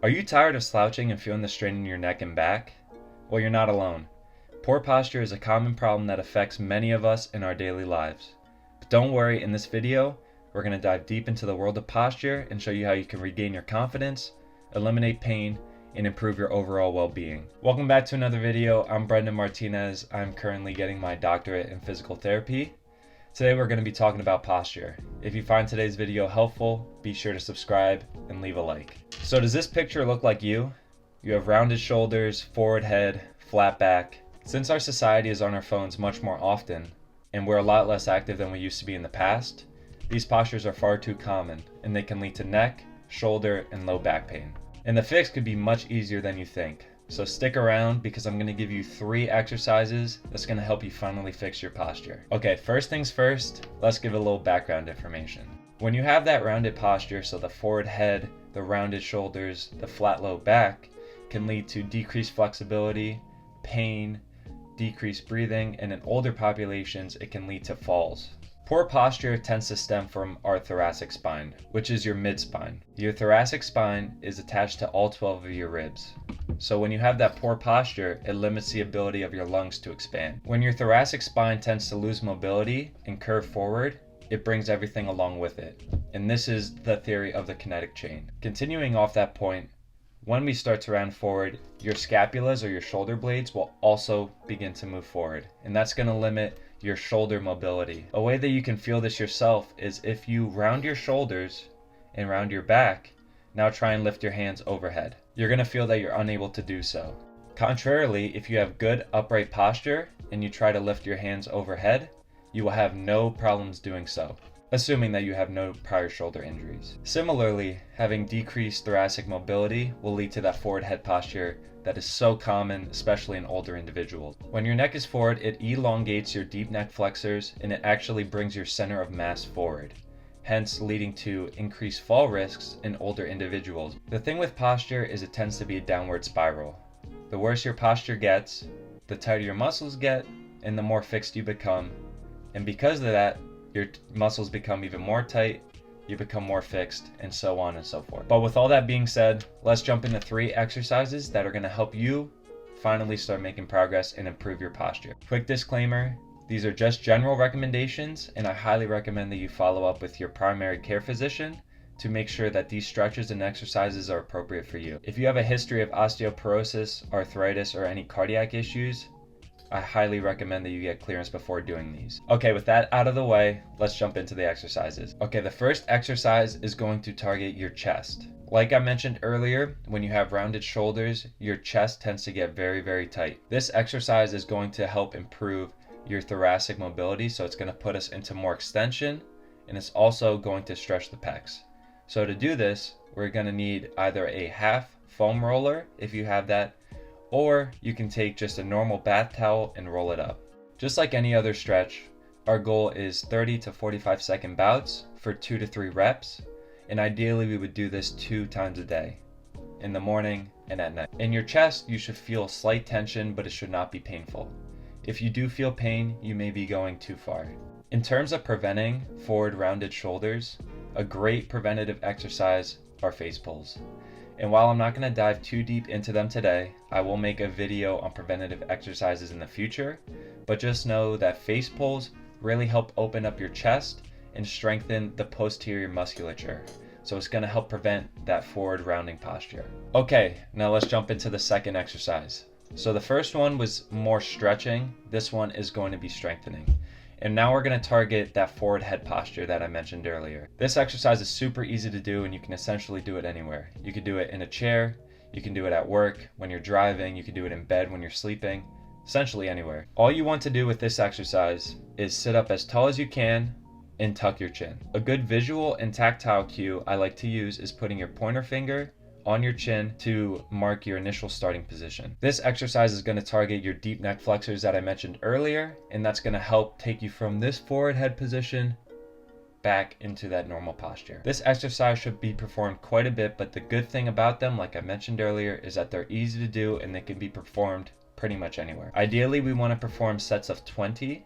Are you tired of slouching and feeling the strain in your neck and back? Well, you're not alone. Poor posture is a common problem that affects many of us in our daily lives. But don't worry, in this video, we're going to dive deep into the world of posture and show you how you can regain your confidence, eliminate pain, and improve your overall well-being. Welcome back to another video. I'm Brendan Martinez. I'm currently getting my doctorate in physical therapy. Today we're going to be talking about posture. If you find today's video helpful, be sure to subscribe and leave a like. So does this picture look like you? You have rounded shoulders, forward head, flat back. Since our society is on our phones much more often, and we're a lot less active than we used to be in the past, these postures are far too common, and they can lead to neck, shoulder, and low back pain. And the fix could be much easier than you think. So stick around because I'm going to give you 3 exercises that's going to help you finally fix your posture. Okay, first things first, let's give a little background information. When you have that rounded posture, so the forward head, the rounded shoulders, the flat low back, can lead to decreased flexibility, pain, decreased breathing, and in older populations, it can lead to falls. Poor posture tends to stem from our thoracic spine, which is your mid-spine. Your thoracic spine is attached to all 12 of your ribs. So when you have that poor posture, it limits the ability of your lungs to expand. When your thoracic spine tends to lose mobility and curve forward, it brings everything along with it. And this is the theory of the kinetic chain. Continuing off that point, when we start to round forward, your scapulas or your shoulder blades will also begin to move forward. And that's going to limit your shoulder mobility. A way that you can feel this yourself is if you round your shoulders and round your back, now try and lift your hands overhead. You're going to feel that you're unable to do so. Contrarily, if you have good upright posture and you try to lift your hands overhead, you will have no problems doing so, assuming that you have no prior shoulder injuries. Similarly, having decreased thoracic mobility will lead to that forward head posture that is so common, especially in older individuals. When your neck is forward, it elongates your deep neck flexors and it actually brings your center of mass forward, hence leading to increased fall risks in older individuals. The thing with posture is it tends to be a downward spiral. The worse your posture gets, the tighter your muscles get, and the more fixed you become. And because of that, your muscles become even more tight, you become more fixed, and so on and so forth. But with all that being said, let's jump into 3 exercises that are going to help you finally start making progress and improve your posture. Quick disclaimer, these are just general recommendations, and I highly recommend that you follow up with your primary care physician to make sure that these stretches and exercises are appropriate for you. If you have a history of osteoporosis, arthritis, or any cardiac issues, I highly recommend that you get clearance before doing these. Okay, with that out of the way, let's jump into the exercises. Okay, the first exercise is going to target your chest. Like I mentioned earlier, when you have rounded shoulders, your chest tends to get very, very tight. This exercise is going to help improve your thoracic mobility, so it's going to put us into more extension, and it's also going to stretch the pecs. So to do this, we're going to need either a half foam roller, if you have that, or you can take just a normal bath towel and roll it up. Just like any other stretch, our goal is 30 to 45 second bouts for 2 to 3 reps, and ideally we would do this 2 times a day, in the morning and at night. In your chest, you should feel slight tension, but it should not be painful. If you do feel pain, you may be going too far. In terms of preventing forward rounded shoulders, a great preventative exercise are face pulls. And while I'm not going to dive too deep into them today, I will make a video on preventative exercises in the future, but just know that face pulls really help open up your chest and strengthen the posterior musculature. So it's going to help prevent that forward rounding posture. Okay, now let's jump into the second exercise. So the first one was more stretching. This one is going to be strengthening. And now we're going to target that forward head posture that I mentioned earlier. This exercise is super easy to do, and you can essentially do it anywhere. You could do it in a chair, you can do it at work, when you're driving, you can do it in bed when you're sleeping, essentially anywhere. All you want to do with this exercise is sit up as tall as you can and tuck your chin. A good visual and tactile cue I like to use is putting your pointer finger on your chin to mark your initial starting position. This exercise is going to target your deep neck flexors that I mentioned earlier, and that's going to help take you from this forward head position back into that normal posture. This exercise should be performed quite a bit, but the good thing about them, like I mentioned earlier, is that they're easy to do and they can be performed pretty much anywhere. Ideally, we want to perform sets of 20,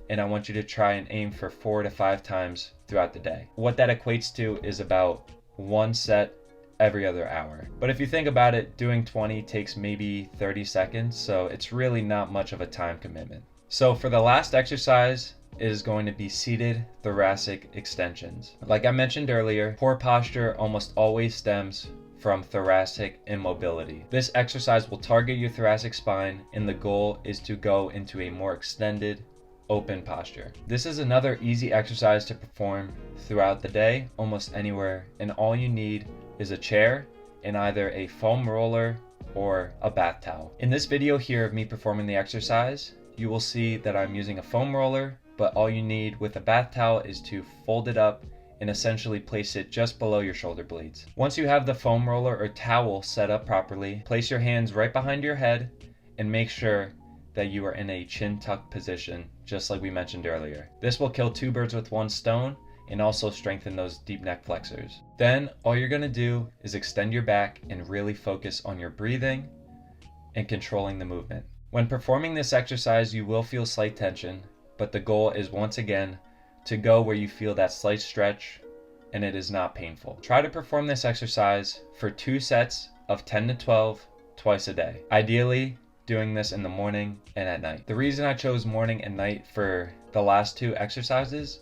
and I want you to try and aim for 4 to 5 times throughout the day. What that equates to is about 1 set every other hour. But if you think about it, doing 20 takes maybe 30 seconds, so it's really not much of a time commitment. So for the last exercise is going to be seated thoracic extensions. Like I mentioned earlier, poor posture almost always stems from thoracic immobility. This exercise will target your thoracic spine, and the goal is to go into a more extended, open posture. This is another easy exercise to perform throughout the day, almost anywhere, and all you need is a chair and either a foam roller or a bath towel. In this video here of me performing the exercise, you will see that I'm using a foam roller, but all you need with a bath towel is to fold it up and essentially place it just below your shoulder blades. Once you have the foam roller or towel set up properly, place your hands right behind your head and make sure that you are in a chin tuck position, just like we mentioned earlier. This will kill two birds with one stone and also strengthen those deep neck flexors. Then all you're gonna do is extend your back and really focus on your breathing and controlling the movement. When performing this exercise, you will feel slight tension, but the goal is once again to go where you feel that slight stretch and it is not painful. Try to perform this exercise for 2 sets of 10 to 12 twice a day. Ideally, doing this in the morning and at night. The reason I chose morning and night for the last 2 exercises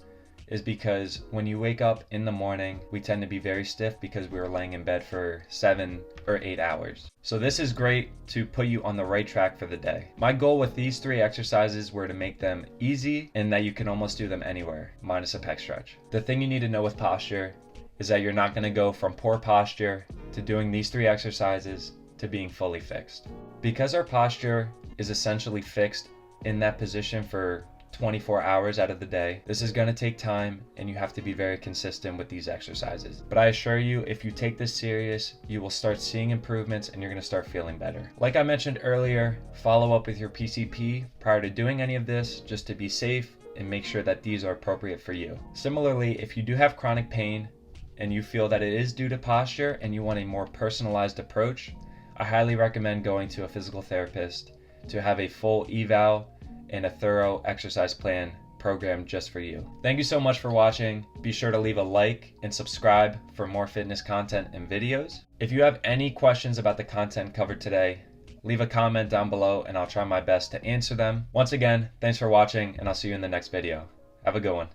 is because when you wake up in the morning, we tend to be very stiff because we were laying in bed for 7 or 8 hours. So this is great to put you on the right track for the day. My goal with these 3 exercises were to make them easy and that you can almost do them anywhere, minus a pec stretch. The thing you need to know with posture is that you're not gonna go from poor posture to doing these 3 exercises to being fully fixed. Because our posture is essentially fixed in that position for 24 hours out of the day, this is going to take time and you have to be very consistent with these exercises. But I assure you, if you take this serious, you will start seeing improvements and you're going to start feeling better. Like I mentioned earlier, follow up with your PCP prior to doing any of this just to be safe and make sure that these are appropriate for you. Similarly, if you do have chronic pain and you feel that it is due to posture and you want a more personalized approach, I highly recommend going to a physical therapist to have a full eval and a thorough exercise plan programmed just for you. Thank you so much for watching. Be sure to leave a like and subscribe for more fitness content and videos. If you have any questions about the content covered today, leave a comment down below and I'll try my best to answer them. Once again, thanks for watching and I'll see you in the next video. Have a good one.